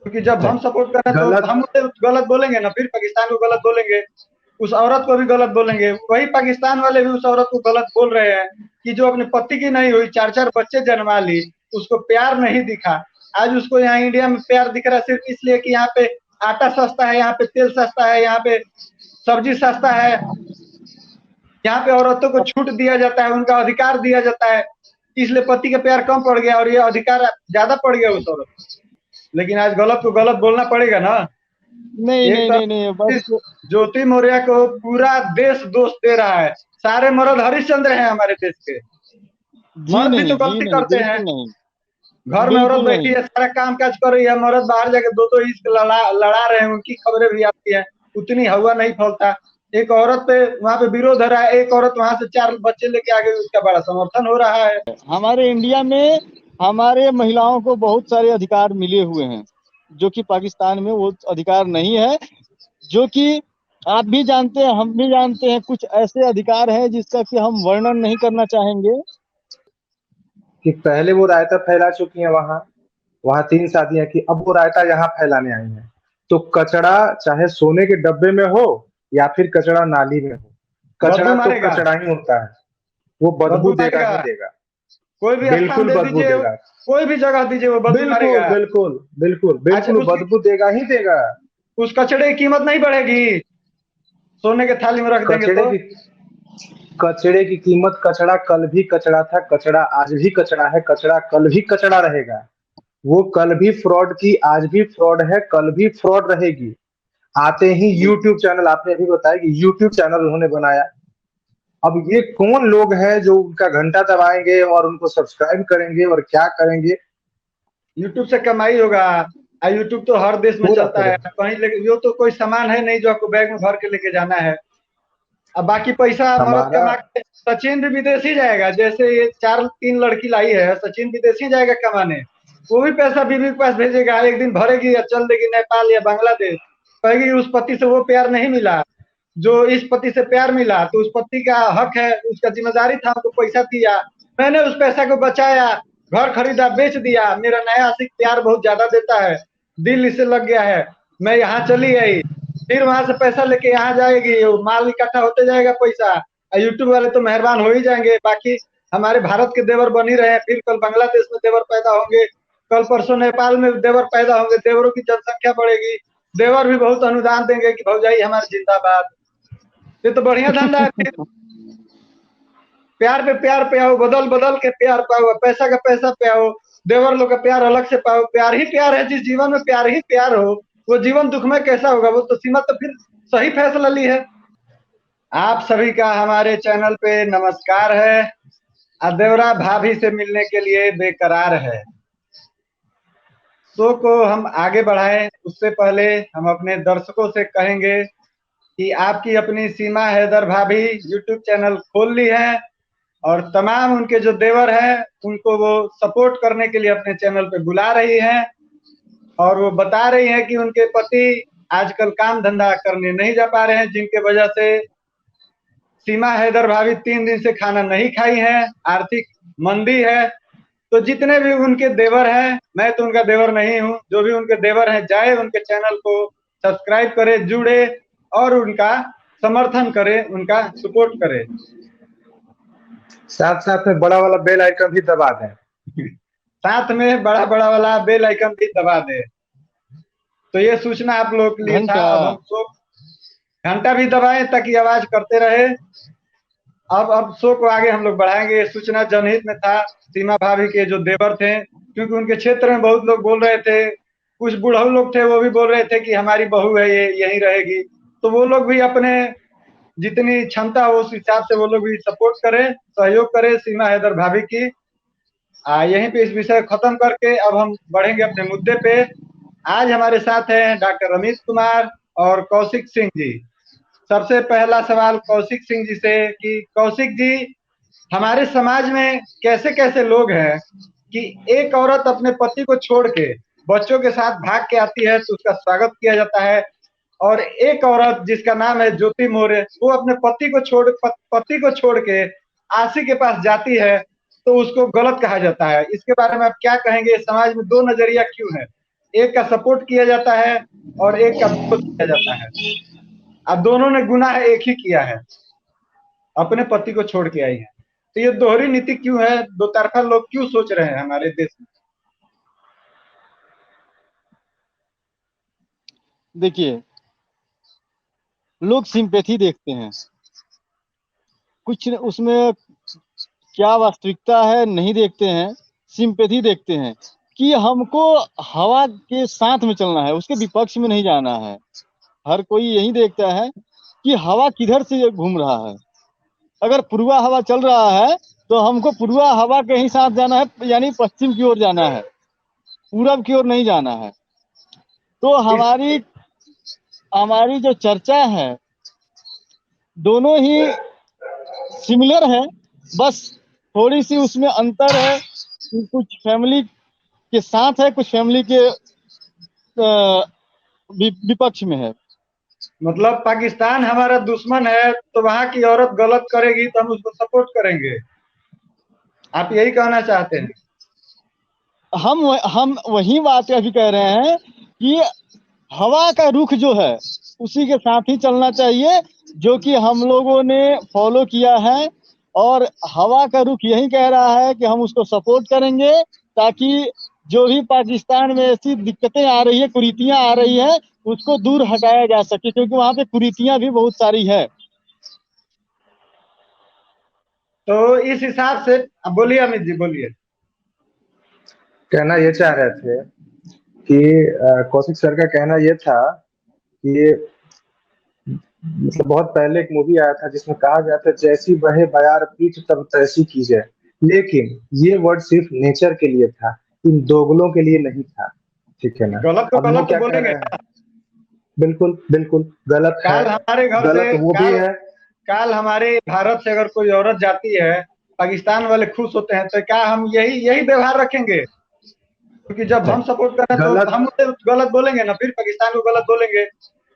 क्योंकि जब हम सपोर्ट कर रहे हैं तो गलत। हम उसे गलत बोलेंगे ना, फिर पाकिस्तान को गलत बोलेंगे, उस औरत को भी गलत बोलेंगे। वही पाकिस्तान वाले भी उस औरत को गलत बोल रहे हैं कि जो अपने पति की नहीं हुई, 4-4 बच्चे जन्मा ली, उसको प्यार नहीं दिखा। आज उसको यहाँ इंडिया में प्यार दिख रहा है सिर्फ इसलिए कि यहाँ पे आटा सस्ता है, यहाँ पे तेल सस्ता है, यहाँ पे सब्जी सस्ता है, यहाँ पे औरतों को छूट दिया जाता है, उनका अधिकार दिया जाता है, इसलिए पति का प्यार कम पड़ गया और ये अधिकार ज्यादा पड़ गया उस औरत को। लेकिन आज गलत को गलत बोलना पड़ेगा ना। नहीं एक नहीं नहीं नहीं, तरफ बस। ज्योति मौर्य को पूरा देश दोष दे रहा है, सारे मर्द हरिश्चंद्र हैं हमारे देश के। जी मर्द भी नहीं, तो जी गलती नहीं, करते हैं, बिल्कुल नहीं, घर में औरत बिल्कुल बैठी नहीं। है, सारा काम काज कर रही है, मर्द बाहर जाके दो इश्क लड़ा रहे हैं, उनकी खबरें भी आती है, उतनी हवा नहीं फैलता। एक औरत पे वहां पे विरोध हो रहा है, एक औरत वहां से 4 बच्चे लेके आ गई, उसका बड़ा समर्थन हो रहा है। हमारे इंडिया में हमारे महिलाओं को बहुत सारे अधिकार मिले हुए हैं, जो कि पाकिस्तान में वो अधिकार नहीं है। जो कि आप भी जानते हैं, हम भी जानते हैं, कुछ ऐसे अधिकार हैं जिसका कि हम वर्णन नहीं करना चाहेंगे। कि पहले वो रायता फैला चुकी हैं वहां, वहां 3 शादियां की, अब वो रायता यहाँ फैलाने आई हैं। तो कचरा चाहे सोने के डब्बे में हो या फिर कचरा नाली में हो, बदबू कचरा तो मारेगा, कचरा ही होता है, वो बदबू बदबू देगा मारेगा। ही देगा। कोई भी स्थान बिल्कुल दे बदबू दीजिए, देगा। कोई भी जगह दीजिए, वो बदबू बिल्कुल मारेगा। बिल्कुल बिल्कुल अच्छा, बिल्कुल, उसकी बदबू देगा ही देगा। उस कचड़े की कीमत नहीं बढ़ेगी, सोने के थाली में रख देंगे कचड़े तो। की कचड़े की कीमत, कचड़ा कल भी कचड़ा था, कचड़ा आज भी कचड़ा है, कचड़ा कल भी कचड़ा रहेगा। वो कल भी फ्रॉड की, आज भी फ्रॉड है, कल भी फ्रॉड रहेगी। आते ही यूट्यूब चैनल, आपने अभी बताया कि यूट्यूब चैनल उन्होंने बनाया। अब ये कौन लोग हैं जो उनका घंटा दबाएंगे और उनको सब्सक्राइब करेंगे और क्या करेंगे? यूट्यूब से कमाई होगा। यूट्यूब तो हर देश में पूरा चलता पूरा। है, कहीं लेके यो तो कोई सामान है नहीं जो आपको बैग में भर के लेके जाना है। अब बाकी पैसा मर्द हमारा कमा के, सचिन भी विदेश ही जाएगा, जैसे ये 4-3 लड़की लाई है, सचिन विदेश ही जाएगा कमाने। वो भी पैसा बीवी के पास भेजेगा, एक दिन भरेगी या चल देगी नेपाल या बांग्लादेश, कहेगी उस पति से वो प्यार नहीं मिला जो इस पति से प्यार मिला, तो उस पति का हक है, उसका जिम्मेदारी था, हमको पैसा दिया, मैंने उस पैसा को बचाया, घर खरीदा, बेच दिया, मेरा नया आशिक प्यार बहुत ज्यादा देता है, दिल इसे लग गया है, मैं यहाँ चली गई, फिर वहां से पैसा लेके यहाँ जाएगी, माल इकट्ठा होते जाएगा पैसा। यूट्यूब वाले तो मेहरबान हो ही जाएंगे, बाकी हमारे भारत के देवर बन ही रहे हैं, फिर कल बांग्लादेश में देवर पैदा होंगे, कल परसों नेपाल में देवर पैदा होंगे, देवरों की जनसंख्या बढ़ेगी, देवर भी बहुत अनुदान देंगे कि भौजाई हमारे जिंदाबाद। ये तो बढ़िया धंधा है। फिर प्यार पे प्यार पे आओ, बदल बदल के प्यार पाओ, पैसा का पैसा पे आओ, देवर लोग का प्यार अलग से पाओ। प्यार ही प्यार है, जिस जीवन में प्यार ही प्यार हो, वो जीवन दुख में कैसा होगा? वो तो सीमा तो फिर सही फैसला ली है। आप सभी का हमारे चैनल पे नमस्कार है। देवरा भाभी से मिलने के लिए बेकरार है। शो को हम आगे बढ़ाएं उससे पहले हम अपने दर्शकों से कहेंगे कि आपकी अपनी सीमा हैदर भाभी यूट्यूब चैनल खोल ली है और तमाम उनके जो देवर हैं उनको वो सपोर्ट करने के लिए अपने चैनल पे बुला रही हैं और वो बता रही हैं कि उनके पति आजकल काम धंधा करने नहीं जा पा रहे हैं, जिनके वजह से सीमा हैदर भाभी 3 दिन से खाना नहीं खाई हैं, आर्थिक मंदी है। तो जितने भी उनके देवर हैं, मैं तो उनका देवर नहीं हूं, जो भी उनके देवर हैं जाए उनके चैनल को सब्सक्राइब करे, जुड़े और उनका समर्थन करे, उनका सपोर्ट करे। साथ साथ में बड़ा वाला बेल आइकन भी दबा दें। साथ में बड़ा बड़ा वाला बेल आइकन भी दबा दे। तो ये सूचना आप लोगों के लिए था। घंटा। अब हम शो घंटा भी दबाएं ताकि आवाज करते रहे। अब शो को आगे हम लोग बढ़ाएंगे। ये सूचना जनहित में था। सीमा भाभी के जो देवर थे, क्योंकि उनके क्षेत्र में बहुत लोग बोल रहे थे, कुछ बुढ़ऊ लोग थे वो भी बोल रहे थे कि हमारी बहू है ये यहीं रहेगी, तो वो लोग भी अपने जितनी क्षमता हो उस हिसाब से वो लोग भी सपोर्ट करें, सहयोग करें सीमा हैदर भाभी की। यहीं पे इस विषय खत्म करके अब हम बढ़ेंगे अपने मुद्दे पे। आज हमारे साथ हैं डॉक्टर रमेश कुमार और कौशिक सिंह जी। सबसे पहला सवाल कौशिक सिंह जी से कि कौशिक जी, हमारे समाज में कैसे कैसे लोग हैं कि एक औरत अपने पति को छोड़ के बच्चों के साथ भाग के आती है तो उसका स्वागत किया जाता है, और एक औरत जिसका नाम है ज्योति मौर्य, वो अपने पति को छोड़ के आशी के पास जाती है तो उसको गलत कहा जाता है। इसके बारे में आप क्या कहेंगे? समाज में दो नजरिया क्यों है? एक का सपोर्ट किया जाता है और एक का विरोध किया जाता है। अब दोनों ने गुनाह एक ही किया है, अपने पति को छोड़ के आई है। तो ये दोहरी नीति क्यों है, दो तरफा लोग क्यों सोच रहे हैं हमारे देश में? देखिए, लोग सिंपैथी देखते हैं, कुछ उसमें क्या वास्तविकता है नहीं देखते हैं, सिंपैथी देखते हैं कि हमको हवा के साथ में चलना है, उसके विपक्ष में नहीं जाना है। हर कोई यही देखता है कि हवा किधर से घूम रहा है। अगर पूर्वा हवा चल रहा है तो हमको पूर्वा हवा के ही साथ जाना है, यानी पश्चिम की ओर जाना है, पूरब की ओर नहीं जाना है। तो हमारी हमारी जो चर्चा है दोनों ही सिमिलर है, बस थोड़ी सी उसमें अंतर है कि कुछ फैमिली के साथ है, कुछ फैमिली के विपक्ष में है। मतलब पाकिस्तान हमारा दुश्मन है तो वहां की औरत गलत करेगी तो हम उसको सपोर्ट करेंगे, आप यही कहना चाहते हैं? हम वही बात अभी कह रहे हैं कि हवा का रुख जो है उसी के साथ ही चलना चाहिए, जो कि हम लोगों ने फॉलो किया है। और हवा का रुख यही कह रहा है कि हम उसको सपोर्ट करेंगे, ताकि जो भी पाकिस्तान में ऐसी दिक्कतें आ रही है, कुरीतियां आ रही है, उसको दूर हटाया जा सके, क्योंकि वहां पे कुरीतियां भी बहुत सारी है। तो इस हिसाब से बोलिए अमित जी, बोलिए। कहना ये चाह रहे थे कि कौशिक सर का कहना ये था कि मतलब बहुत पहले एक मूवी आया था जिसमें कहा गया था जैसी बहे बयार पीठ तब तैसी की जाए, लेकिन ये वर्ड सिर्फ नेचर के लिए था, इन दोगलों के लिए नहीं था। ठीक है ना? गलत तो अब वो गलत तो क्या कह बोलेंगे। रहे हैं? बिल्कुल बिल्कुल गलत है, काल हमारे घर गलत से वो भी है। काल हमारे भारत से अगर कोई औरत जाती है, पाकिस्तान वाले खुश होते हैं, तो क्या हम यही यही व्यवहार रखेंगे? क्योंकि जब हम सपोर्ट कर रहे हैं तो गलत हम उसे गलत बोलेंगे ना, फिर पाकिस्तान को गलत बोलेंगे,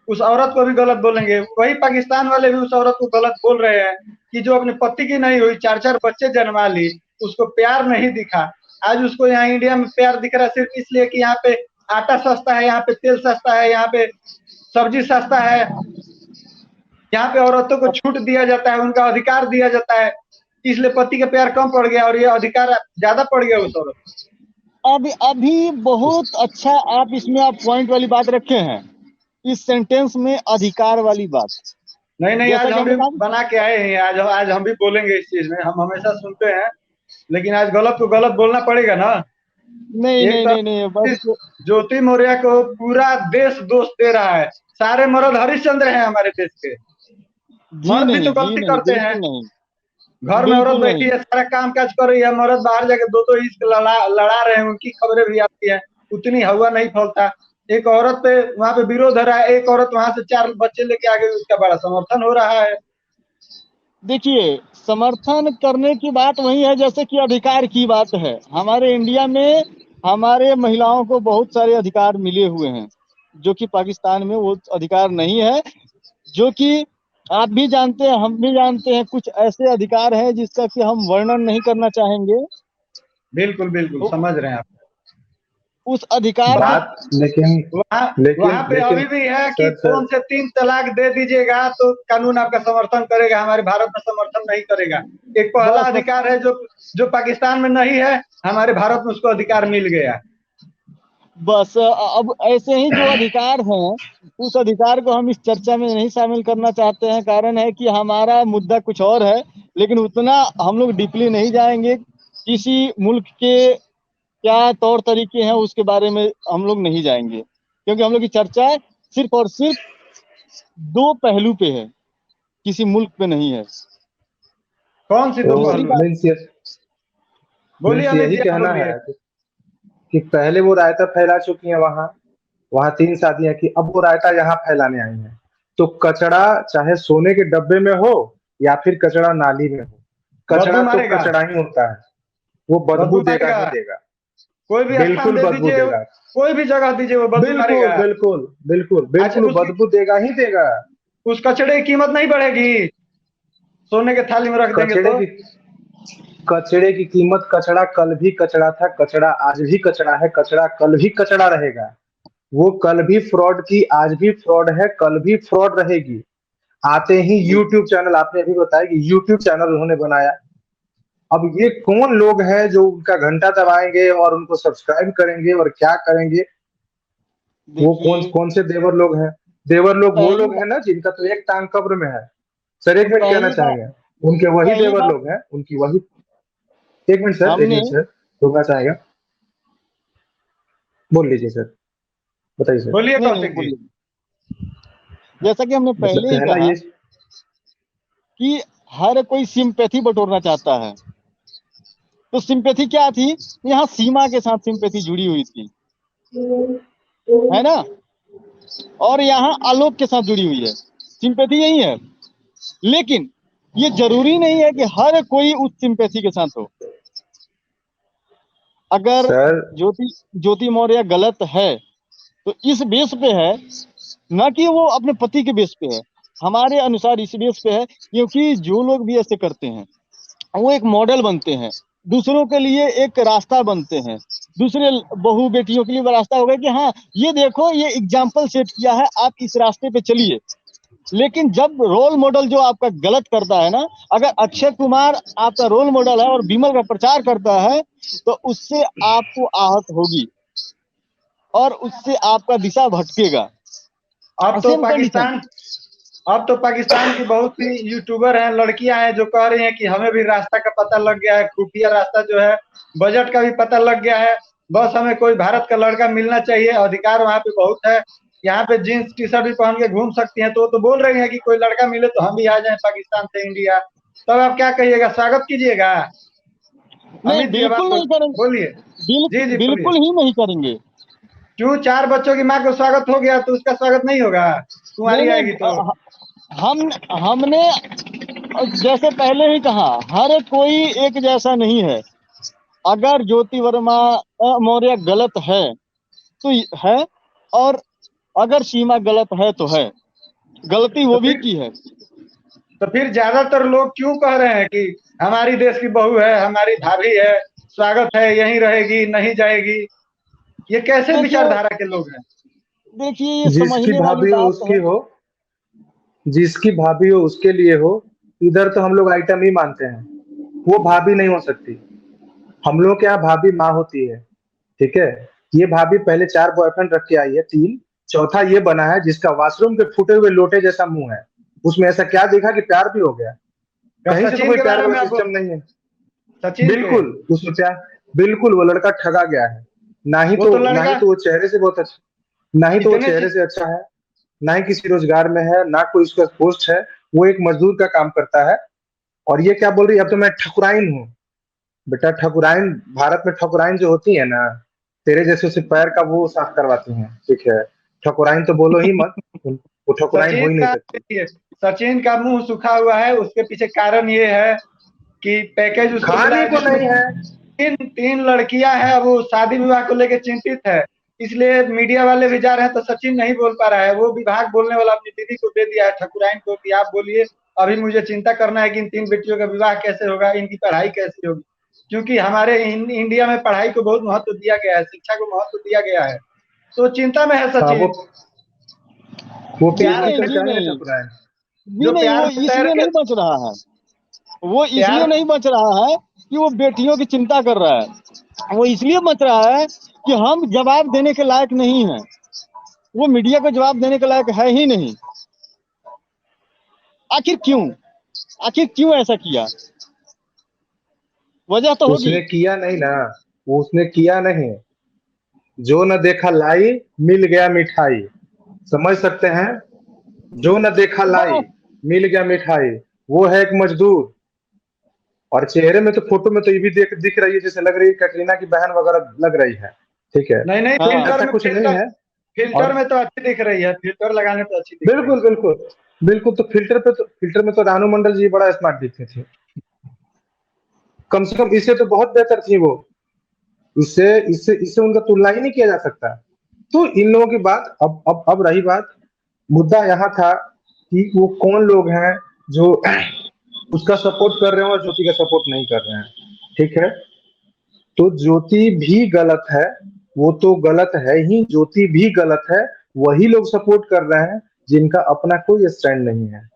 उस औरत को भी गलत बोलेंगे। वही पाकिस्तान वाले भी उस औरत को गलत बोल रहे हैं कि जो अपने पति की नहीं हुई, 4-4 बच्चे जन्मा ली, उसको प्यार नहीं दिखा। आज उसको यहाँ इंडिया में प्यार दिख रहा है सिर्फ इसलिए कि यहाँ पे आटा सस्ता है, यहाँ पे तेल सस्ता है, यहाँ पे सब्जी सस्ता है, यहाँ पे औरतों को छूट दिया जाता है, उनका अधिकार दिया जाता है, इसलिए पति का प्यार कम पड़ गया और ये अधिकार ज्यादा पड़ गया उस औरत को। अभी बहुत अच्छा आप इसमें आप पॉइंट वाली बात रखे हैं, इस सेंटेंस में अधिकार वाली बात। नहीं नहीं, जैसा आज कि हम हमने भी कहा, बना के आए हैं, आज हम भी बोलेंगे इस चीज में। हम हमेशा सुनते हैं, लेकिन आज गलत को गलत बोलना पड़ेगा ना। नहीं एक नहीं नहीं नहीं, बस तो ज्योति मौर्य को पूरा देश दोष दे रहा है, सारे मर्द हरिश्चंद्र हैं हमारे देश के। मर्द भी तो जी गलती नहीं, करते हैं, बिल्कुल नहीं, घर में औरत बिल्कुल बैठी नहीं। है, सारा काम काज कर रही है, मर्द बाहर जाके दो दो इश्क लड़ा रहे हैं, उनकी खबरें भी आती है, उतनी हवा नहीं फैलता। एक औरत पे वहां पे विरोध हो रहा है, एक औरत वहां से 4 बच्चे लेके आ गई, उसका बड़ा समर्थन हो रहा है। देखिए, समर्थन करने की बात वही है जैसे कि अधिकार की बात है। हमारे इंडिया में हमारे महिलाओं को बहुत सारे अधिकार मिले हुए हैं, जो कि पाकिस्तान में वो अधिकार नहीं है। जो कि आप भी जानते हैं, हम भी जानते हैं, कुछ ऐसे अधिकार हैं जिसका कि हम वर्णन नहीं करना चाहेंगे। बिल्कुल बिल्कुल तो समझ रहे हैं आप। उस अधिकार के बात लेकिन वहां लेकिन वहां पे लेकिन अभी भी है कि सर फोन से 3 तलाक दे दीजिएगा तो कानून आपका समर्थन करेगा, हमारे भारत में समर्थन नहीं करेगा। एक पहला बस बस अधिकार है जो जो पाकिस्तान में नहीं है, हमारे भारत में उसको अधिकार मिल गया। बस अब ऐसे ही जो अधिकार हैं, उस अधिकार को हम इस चर्चा में नहीं शामिल करना चाहते हैं। कारण है कि हमारा मुद्दा कुछ और है, लेकिन उतना हम लोग डीपली नहीं जाएंगे। किसी मुल्क के क्या तौर तरीके हैं उसके बारे में हम लोग नहीं जाएंगे, क्योंकि हम लोग की चर्चा सिर्फ और सिर्फ दो पहलू पे है, किसी मुल्क पे नहीं है। कौन सी दो तो दूसरी पहलू? बात, बोलिए अमित यही जी, आप कहना बोलिए। है कि पहले वो रायता फैला चुकी है वहां वहां 3 शादियां की, अब वो रायता यहाँ फैलाने आई है। तो कचरा चाहे सोने के डब्बे में हो या फिर कचरा नाली में हो, बदबू कचरा तो मारेगा, कचरा ही होता है, वो बदबू बदबू देगा मारेगा। ही देगा। कोई भी स्थान बिल्कुल दे बदबू दीजिए, देगा। कोई भी जगह दीजिए, वो बदबू बिल्कुल मारेगा। बिल्कुल बिल्कुल अच्छा, बिल्कुल उसकी बदबू देगा ही देगा। उस कचड़े की कीमत नहीं बढ़ेगी, सोने के थाली में रख देंगे कचड़े तो? की कचड़े की कीमत, कचड़ा कल भी कचड़ा था, कचड़ा आज भी कचड़ा है, कचड़ा कल भी कचड़ा रहेगा। वो कल भी फ्रॉड की, आज भी फ्रॉड है, कल भी फ्रॉड रहेगी। आते ही यूट्यूब चैनल, आपने अभी बताया कि यूट्यूब चैनल उन्होंने बनाया। अब ये कौन लोग हैं जो उनका घंटा दबाएंगे और उनको सब्सक्राइब करेंगे और क्या करेंगे? वो कौन देखिए, कौन से देवर लोग हैं? देवर लोग वो पहली लोग हैं बात ना जिनका तो एक टांग कब्र में है। सर एक मिनट कहना पहली बात चाहेंगे, उनके वही पहली देवर बात लोग हैं, उनकी वही। एक मिनट सर, एक हमने मिनट सर, रुकना चाहेगा। बोल लीजिए सर, बताइए सर। बोलिए नहीं नहीं कौशिक जी। बोलिए, जैसा कि हमने मतलब पहले ही कहना कहा ये। कि हर कोई सिंपैथी बटोरना चाहता है। तो सिंपैथी क्या थी? यहाँ सीमा के साथ सिंपैथी जुड़ी हुई थी, है ना? और यहाँ आलोक के साथ जुड़ी हुई है, सिंपैथी यही है। लेकिन ये जरूरी नहीं है कि हर कोई उस सिंपैथी के साथ हो। अगर सर ज्योति ज्योति मौर्य गलत है तो इस बेस पे है, ना कि वो अपने पति के बेस पे है। हमारे अनुसार इस बेस पे है क्योंकि जो लोग भी ऐसे करते हैं वो एक मॉडल बनते हैं, दूसरों के लिए एक रास्ता बनते हैं, दूसरे बहू बेटियों के लिए वो रास्ता होगा कि हाँ ये देखो ये एग्जाम्पल सेट किया है, आप इस रास्ते पे चलिए। लेकिन जब रोल मॉडल जो आपका गलत करता है ना, अगर अक्षय कुमार आपका रोल मॉडल है और विमल का प्रचार करता है तो उससे आपको आहत होगी और उससे आपका दिशा भटकेगा। अब तो सेम कंडीशन। पाकिस्तान अब तो पाकिस्तान की बहुत सी यूट्यूबर हैं, लड़कियां हैं जो कह रही हैं कि हमें भी रास्ता का पता लग गया है, खुफिया रास्ता जो है, बजट का भी पता लग गया है। बस हमें कोई भारत का लड़का मिलना चाहिए, अधिकार वहाँ पे बहुत है। यहाँ पे जींस टी शर्ट भी पहन के घूम सकती हैं। तो बोल रही हैं कि कोई लड़का मिले तो हम भी आ जाएं पाकिस्तान से इंडिया। तब आप क्या कहिएगा, स्वागत कीजिएगा? नहीं अमित जी अब आप बिल्कुल नहीं करेंगे, बोलिए। जी जी बोलिए। बिल्कुल ही नहीं करेंगे। क्यों, 4 बच्चों की माँ को स्वागत हो गया तो उसका स्वागत नहीं होगा? नहीं तुम्हारी आएगी नहीं, तो। हम हमने जैसे पहले ही कहा, हर कोई एक जैसा नहीं है। अगर ज्योति वर्मा मौर्य गलत है तो है, और अगर सीमा गलत है तो है, गलती तो वो भी फिर की है। तो फिर ज्यादातर लोग क्यों कह रहे हैं कि हमारी देश की बहू है, हमारी भाभी है, स्वागत है, यहीं रहेगी, नहीं जाएगी? ये कैसे देखिए विचारधारा के लोग हैं? देखिए ये जिसकी समझने वाली भाभी हो बात उसकी है। हो, जिसकी भाभी हो उसके लिए हो। इधर तो हम लोग आइटम ही मानते हैं, वो भाभी नहीं हो सकती। हम लोग के यहाँ भाभी माँ होती है, ठीक है। ये भाभी पहले 4 बॉयफ्रेंड रख के आई है, 3, चौथा ये बना है जिसका वॉशरूम के फूटे हुए लोटे जैसा मुंह है। उसमें ऐसा क्या देखा कि प्यार भी हो गया? क्या कहीं से तो सचिन कोई के प्यार बारे वाला में आप सिस्टम नहीं है। सचिन के? बिल्कुल उसमें प्यार, बिल्कुल वो लड़का ठगा गया है। वो तो ना ही लड़का तो वो चेहरे से बहुत अच्छा, ना ही तो वो इतने चेहरे से अच्छा है, ना ही किसी रोजगार में है, ना कोई उसका पोस्ट है। वो एक मजदूर का काम करता है। और ये क्या बोल रही है, अब तो मैं ठकुराइन हूँ। बेटा ठकुराइन, भारत में ठकुराइन जो होती है ना, तेरे जैसे से पैर का वो साफ करवाती हैं, ठीक है। ठकुराइन तो बोलो ही मत, वो ठकुराइन हो सचिन ही नहीं का सकती। देखिए, सचिन का मुंह सूखा हुआ है, उसके पीछे कारण ये है कि पैकेज उसको मिला खाने है को जिसमें नहीं है। तीन तीन लड़कियां हैं। वो शादी विवाह को लेकर चिंतित है, इसलिए मीडिया वाले भी जा रहे हैं। तो सचिन नहीं बोल पा रहा है, वो विभाग बोलने वाला अपनी दीदी को दे दिया है, ठकुराइन को, कि आप बोलिए। अभी मुझे चिंता करना है कि इन 3 बेटियों का विवाह कैसे होगा, इनकी पढ़ाई कैसे होगी। क्योंकि हमारे इंडिया में पढ़ाई को बहुत महत्व दिया गया है, शिक्षा को महत्व दिया गया है। तो चिंता में है हाँ सचिन। वो जी प्यार पीएचडी नहीं, में जी करके आया है नहीं, ठकुराइन। जी जो नहीं, प्यार वो में तैर इसलिए के नहीं बच रहा है। वो इसलिए प्यार नहीं बच रहा है कि वो बेटियों की चिंता कर रहा है। वो इसलिए बच रहा है कि हम जवाब देने के लायक नहीं हैं। वो मीडिया को जवाब देने के लायक है ही नहीं। आखिर क्यों? आखिर क्यों ऐसा किया? वजह तो होगी। उसने किया नहीं ना, वो उसने किया नहीं। जो न देखा लाई, मिल गया मिठाई। समझ सकते हैं? जो न देखा लाई, बस मिल गया मिठाई। वो है एक मजदूर। और चेहरे में तो, फोटो में तो ये भी दिख रही है जैसे लग रही है कैटरीना की बहन वगैरह लग रही है, ठीक है। नहीं नहीं, हाँ, ऐसा कुछ नहीं है। फिल्टर और में तो अच्छी दिख रही है, फिल्टर लगाने पे अच्छी दिख रही बिल्कुल बिल्कुल बिल्कुल, तो फिल्टर में तो रानू मंडल जी बड़ा स्मार्ट दिखते थे। कम से कम इससे तो बहुत बेहतर थी वो। इससे इससे इससे उनका तुलना ही नहीं किया जा सकता। तो इन लोगों की बात, अब रही बात, मुद्दा यहाँ था कि वो कौन लोग हैं जो उसका सपोर्ट कर रहे हैं और ज्योति का सपोर्ट नहीं कर रहे हैं, ठीक है। तो ज्योति भी गलत है, वो तो गलत है ही, ज्योति भी गलत है। वही लोग सपोर्ट कर रहे हैं जिनका अपना कोई स्टैंड नहीं है।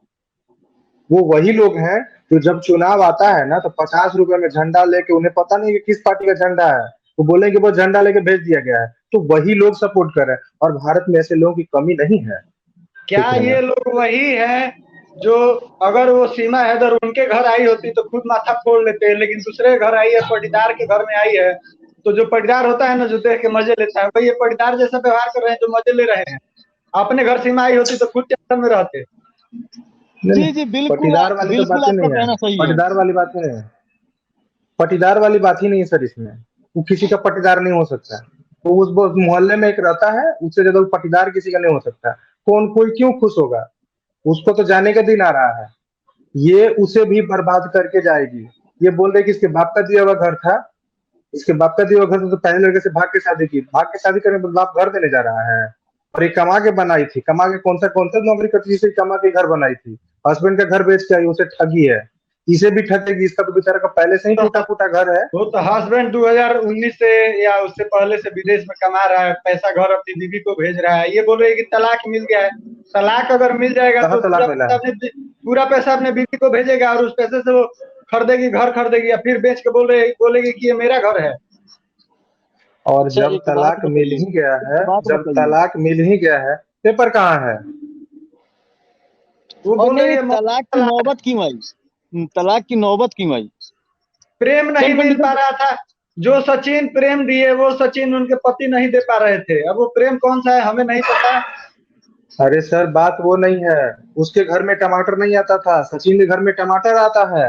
वो वही लोग हैं जो जब चुनाव आता है ना तो 50 रुपए में झंडा लेके, उन्हें पता नहीं कि किस पार्टी का झंडा है, वो बोलेंगे वो झंडा लेके भेज दिया गया है, तो वही लोग सपोर्ट कर रहे हैं। और भारत में ऐसे लोगों की कमी नहीं है, क्या ठीक है ये ना। लोग वही हैं जो अगर वो सीमा हैदर उनके घर आई होती तो खुद माथा फोड़ लेते, लेकिन दूसरे के घर आई है, पटीदार के घर में आई है, तो जो पटीदार होता है ना, जो देख के मजे लेता है, वही ये पटीदार जैसा व्यवहार कर रहे हैं जो मजे ले रहे हैं। अपने घर सीमा आई होती तो खुद टेंशन में रहते। नहीं नहीं, जी जी, बिल्कुल पटीदार वाली तो बिल्कुल बातें आपका नहीं है। कहना सही है। पटीदार वाली बातें नहीं है। पटीदार वाली बात ही नहीं है सर इसमें। वो किसी का पटीदार नहीं हो सकता। तो उस मोहल्ले में एक रहता है, उससे ज्यादा वो पटीदार किसी का नहीं हो सकता। कौन कोई क्यों खुश होगा? उसको तो जाने का दिन आ रहा है। ये उसे भी बर्बाद करके जाएगी। ये बोल रहे कि इसके बाप का दिया हुआ घर था, इसके बाप का दिया हुआ घर था, तो पहले लड़के से भाग के शादी की, भाग के शादी करने के बाद बाप घर देने जा रहा है। और ये कमा के बनाई थी, कमा के कौन सा नौकरी करती थी, इसे कमा के घर बनाई थी। हस्बैंड का घर बेच के आई, उसे ठगी है। इसे भी ठगेगी, इसका तो बेचारा का पहले से ही तो टूटा फूटा घर है। वो तो हस्बैंड 2019 से या उससे पहले से विदेश में कमा रहा है, पैसा घर अपनी बीवी को भेज रहा है। ये बोल रहे हैं कि तलाक मिल गया है। तलाक अगर मिल जाएगा कहाँ तो तलाक मिला है? पूरा पैसा अपने बीवी को भेजेगा और उस पैसे से वो खरीदेगी, घर खरीदेगी, या फिर बेच के बोलेगी कि ये मेरा घर है। और अच्छा जब एक बात तलाक मिल बताइए, ही गया है, एक बात जब बताइए। तलाक मिल ही गया है, पेपर कहाँ है? वो और बोल नहीं रही नहीं, है तलाक की तलाक। नौबत क्यों आई? तलाक की नौबत क्यों आई? प्रेम नहीं सेल्फ मिल पा इंडिपेंडेंस। रहा था। जो सचिन प्रेम दिए वो सचिन उनके पति नहीं दे पा रहे थे। अब वो प्रेम कौन सा है हमें नहीं पता। अरे सर, बात वो नहीं है। उसके घर में टमाटर नहीं आता था, सचिन के घर में टमाटर आता है।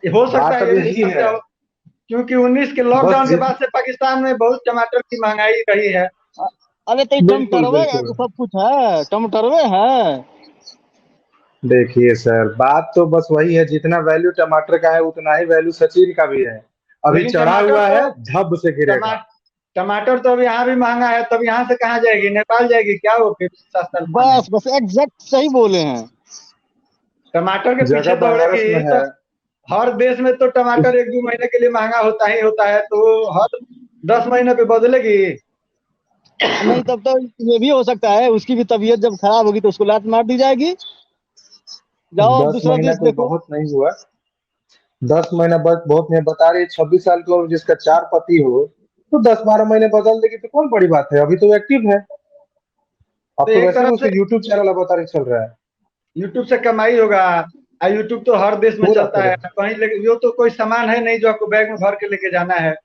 हो सकता बात है अब ये भी यही है। समस्या हो, क्योंकि 19 के बस लॉकडाउन के जित बाद से पाकिस्तान में बहुत टमाटर की महंगाई रही है। अरे तो बिल्कुल टमटरवे है बिल्कुल। तो सब कुछ है, टमटरवे है। देखिए सर, बात तो बस वही है, जितना वैल्यू टमाटर का है उतना ही वैल्यू सचिन का भी है। अभी लेकिन चढ़ा टमाटर हुआ तो है, धब से टमा गिरेगा। टमाटर तो अब यहाँ भी महंगा है, तब यहाँ से कहाँ जाएगी, नेपाल जाएगी क्या वो फिर सस्ता खाने। बस बस एग्जैक्ट सही बोले हैं। टमाटर के पीछे जगह बनारस में दौड़ेगी है। तो हर देश में तो उस टमाटर 1-2 महीने के लिए महंगा होता ही होता है, तो वो हर 10 महीने पे बदलेगी। नहीं तब तो ये भी हो सकता है, उसकी भी तबीयत जब खराब होगी तो उसको लात मार दी जाएगी। जाओ अब दस दूसरा महीना देश कोई देखो। बहुत नहीं हुआ। 10 महीना बस बहुत नहीं, बता रही 26 साल की उम्र जिसका 4 पति हो, तो 10-12 महीने बदल देगी तो कौन बड़ी बात है, अभी तो एक्टिव है। अब तो तो एक वैसे भी तरफ से उसके यूट्यूब चैनल बता रही चल रहा है। यूट्यूब से कमाई होगा। यूट्यूब तो हर देश में पूरा चलता पूरा। है, कहीं लेके यो तो कोई सामान है नहीं जो आपको बैग में भर के लेके जाना है।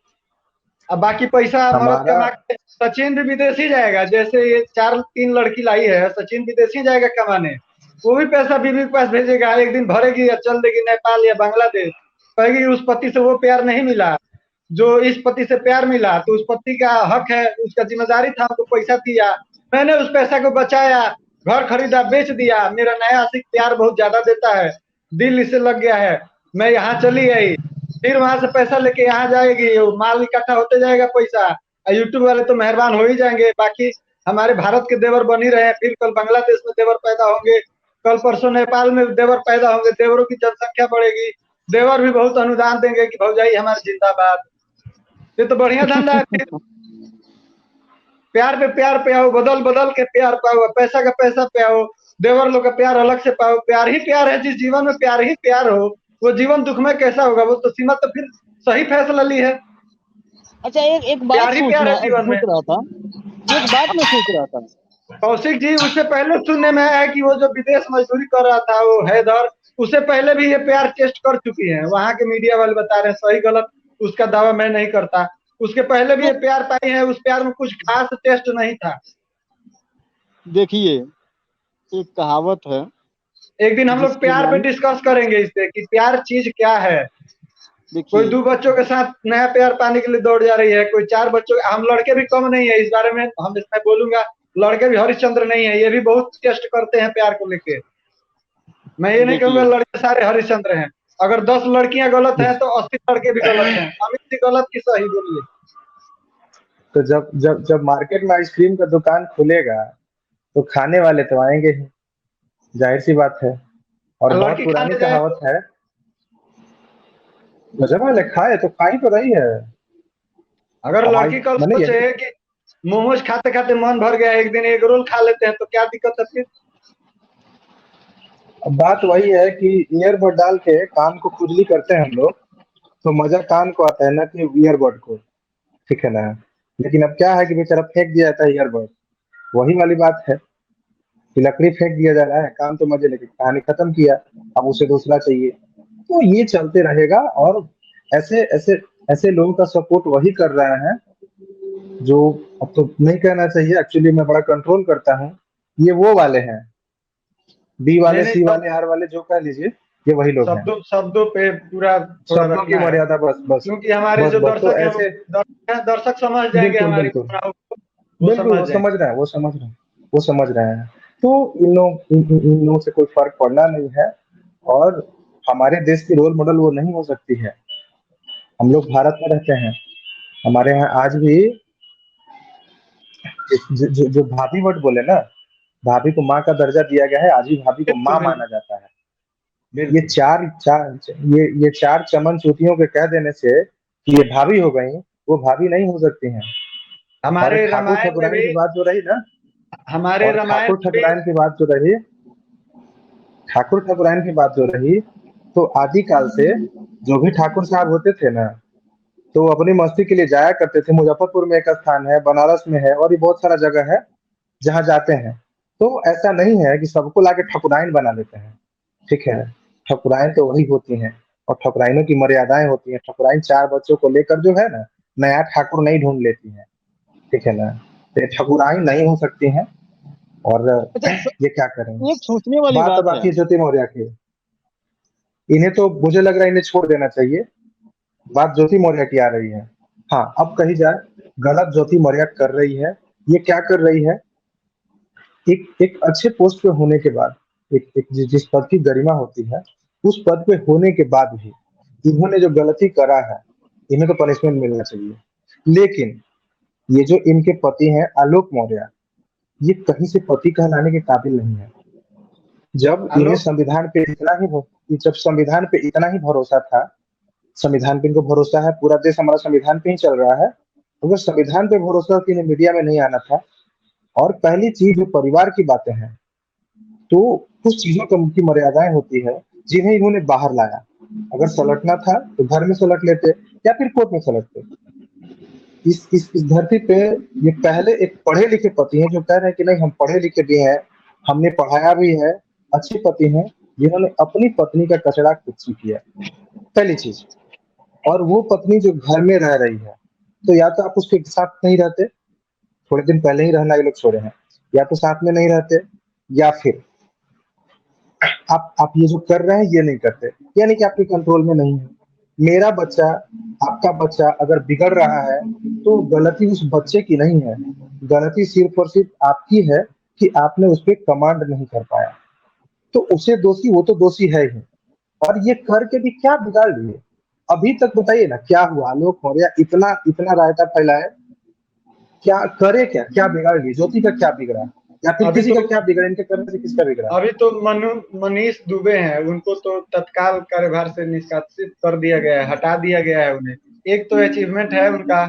अब बाकी पैसा मरद हमारा कमा के सचिन भी विदेश ही जाएगा। जैसे ये 4-3 लड़की लाई है, सचिन विदेश ही जाएगा कमाने। वो भी पैसा बीवी के पास भेजेगा, एक दिन भरेगी या चल देगी नेपाल या बांग्लादेश। कहेगी उस पति से वो प्यार नहीं मिला जो इस पति से प्यार मिला, तो उस पति का हक है, उसका जिम्मेदारी था, हमको पैसा दिया, मैंने उस पैसा को बचाया, घर खरीदा, बेच दिया, मेरा नया आशिक प्यार बहुत ज्यादा देता है, दिल इसे लग गया है, मैं यहाँ चली गई। फिर वहां से पैसा लेके यहाँ जाएगी, वो माल इकट्ठा होते जाएगा पैसा। यूट्यूब वाले तो मेहरबान हो ही जाएंगे, बाकी हमारे भारत के देवर बन ही रहे हैं, फिर कल बांग्लादेश में देवर पैदा होंगे, कल परसों नेपाल में देवर पैदा होंगे, देवरों की जनसंख्या बढ़ेगी, देवर भी बहुत अनुदान देंगे कि भौजाई हमारे जिंदाबाद। ये तो बढ़िया धंधा है फिर। प्यार पे प्यार पे आओ, बदल बदल के प्यार पाओ, पैसा का पैसा पे आओ, देवर लोग का प्यार अलग से पाओ। प्यार ही प्यार है, जिस जीवन में प्यार ही प्यार हो वो जीवन दुख में कैसा होगा। वो तो सीमा तो फिर सही फैसला ली है। अच्छा एक एक बात प्यार ही प्यार है जीवन सोच में। रहा था, एक बात मैं सोच रहा था। कौशिक जी, उससे पहले सुनने में आया कि वो जो विदेश मजदूरी कर रहा था वो हैदर, उससे पहले भी ये प्यार टेस्ट कर चुकी है। वहां के मीडिया वाले बता रहे हैं, सही गलत उसका दावा मैं नहीं करता। उसके पहले भी ये प्यार पाई है, उस प्यार में कुछ खास टेस्ट नहीं था। देखिए एक कहावत है एक दिन हम लोग जिसके प्यार पे माने, डिस्कस करेंगे इस पे कि प्यार चीज क्या है। कोई देखिए 2 बच्चों के साथ नया प्यार पाने के लिए दौड़ जा रही है, कोई 4 बच्चों, हम लड़के भी कम नहीं है इस बारे में हम इसमें बोलूंगा। लड़के भी हरिश्चंद्र नहीं है, ये भी बहुत टेस्ट करते हैं प्यार को लेके। मैं ये नहीं कहूंगा देखिए लड़के सारे हरिश्चंद्र हैं। अगर 10 लड़कियां गलत हैं तो 80 लड़के भी गलत हैं। अमित जी गलत की सही बोलिए। तो जब जब जब मार्केट में आइसक्रीम का दुकान खुलेगा तो खाने वाले तो आएंगे ही, जाहिर सी बात है। और बहुत लड़की पुरानी खाने जाए कहावत है, गजब वाले खाए तो खा ही तो रही है। अगर हमारी लड़की कल मैंने सोचे यही कि मोमोज खाते खाते मन भर गया, एक दिन एग रोल खा लेते हैं, तो क्या दिक्कत है फिर? अब बात वही है कि ईयरबड डाल के कान को खुजली करते हैं हम लोग, तो मजा कान को आता है ना कि ईयरबड को, ठीक है ना। लेकिन अब क्या है कि बेचारा फेंक दिया जाता है ईयरबड, वही वाली बात है कि लकड़ी फेंक दिया जा रहा है, काम तो मजे लेके कहानी खत्म किया, अब उसे दूसरा चाहिए। तो ये चलते रहेगा। और ऐसे ऐसे ऐसे लोगों का सपोर्ट वही कर रहे हैं जो, अब तो नहीं कहना चाहिए, एक्चुअली मैं बड़ा कंट्रोल करता हूँ, ये वो वाले हैं, बी नहीं वाले नहीं, सी सब वाले आर वाले जो कह लीजिए, ये वही लोग हैं। शब्दों शब्दों पे पूरा थोड़ा शब्दों की रखना है, मर्यादा, बस बस क्योंकि हमारे बस जो बस तो दर्शक हैं वो ऐसे, दर्शक समझ जाएंगे बिल्कुल हमारी बिल्कुल भावनाओं को, वो बिल्कुल, समझ वो समझ जाएंगे। रहे हैं, वो समझ रहे हैं, वो समझ रहे हैं। तो इन लोगों से कोई फर्क पड़ना नहीं है। और हमारे देश की रोल मॉडल वो नहीं हो सकती है। हम लोग भारत में रहते हैं, हमारे यहाँ आज भी जो भाभी वर्ड बोले ना, भाभी को माँ का दर्जा दिया गया है, आज भी भाभी को बिल्कुल माँ बिल्कुल माना जाता है। ये बिल्कुल। चार चार ये चार चमन चूतियों के कह देने से कि ये भाभी हो गई, वो भाभी नहीं हो सकती हैं। और हमारे ठाकुर रामायण में ठाकुराइन भी की बात जो रही ना, हमारे और रामायण ठाकुर में भी ठाकुराइन की बात जो रही, ठाकुर ठाकुराइन की बात जो रही, तो आदि काल से जो भी ठाकुर साहब होते थे ना, तो वो अपनी मस्ती के लिए जाया करते थे। मुजफ्फरपुर में एक स्थान है, बनारस में है, और भी बहुत सारा जगह है जहाँ जाते हैं। तो ऐसा नहीं है कि सबको लाके ठकुराइन बना लेते हैं, ठीक है। ठकुराइन तो वही होती हैं, और ठकुराइनों की मर्यादाएं होती हैं। ठकुराइन चार बच्चों को लेकर जो है ना, नया ठाकुर नहीं ढूंढ लेती है, ठीक है ना। तो ये ठकुराइन नहीं हो सकती हैं। और अच्छा, ये क्या करेंगे। एक सोचने वाली बात बात अब है। आती है ज्योति मौर्य की, इन्हें तो मुझे लग रहा है इन्हें छोड़ देना चाहिए। बात ज्योति मौर्य की आ रही है। हाँ, अब कही जाए, गलत ज्योति मौर्य कर रही है। ये क्या कर रही है, एक एक अच्छे पोस्ट पे होने के बाद, एक जिस पद की गरिमा होती है, उस पद पे होने के बाद भी इन्होंने जो गलती करा है, इन्हें तो पनिशमेंट मिलना चाहिए। लेकिन ये जो इनके पति हैं आलोक मौर्य, ये कहीं से पति कहलाने के काबिल नहीं है। जब इन्हें आलोक संविधान पे इतना ही जब संविधान पे इतना ही भरोसा था, संविधान पे इनको भरोसा है, पूरा देश हमारा संविधान पे ही चल रहा है, अगर संविधान पे भरोसा कि इन्हें मीडिया में नहीं आना था। और पहली चीज जो परिवार की बातें हैं, तो कुछ चीजों की मर्यादाएं होती है जिन्हें इन्होंने बाहर लाया। अगर सलटना था तो घर में सलट लेते, या फिर कोर्ट में सलटते। इस धरती पे ये पहले एक पढ़े लिखे पति हैं जो कह रहे हैं कि नहीं, हम पढ़े लिखे भी हैं, हमने पढ़ाया भी है, अच्छे पति हैं, जिन्होंने अपनी पत्नी का कचरा खुद से किया, पहली चीज। और वो पत्नी जो घर में रह रही है, तो या तो आप उसके साथ नहीं रहते, थोड़े दिन पहले ही रहना ये लोग छोड़े हैं, या तो साथ में नहीं रहते, या फिर आप ये जो कर रहे हैं ये नहीं करते, यानी कि आपके कंट्रोल में नहीं है। मेरा बच्चा, आपका बच्चा अगर बिगड़ रहा है, तो गलती उस बच्चे की नहीं है, गलती सिर्फ और सिर्फ आपकी है कि आपने उस पर कमांड नहीं कर पाया। तो उसे दोषी, वो तो दोषी है ही। और ये करके भी क्या बिगाड़ लिए, अभी तक बताइए ना क्या हुआ। आलोक मौर्य इतना इतना रायता फैलाए, क्या करे, क्या क्या बिगाड़ लिए, ज्योति का क्या बिगड़ा, या फिर अभी किसी तो का क्या बिगड़ा, इनके करने से किसका बिगड़ा। अभी तो मनीष दुबे हैं, उनको तो तत्काल कार्यभार से निष्कासित कर दिया गया है, हटा दिया गया है उन्हें। एक तो अचीवमेंट है उनका।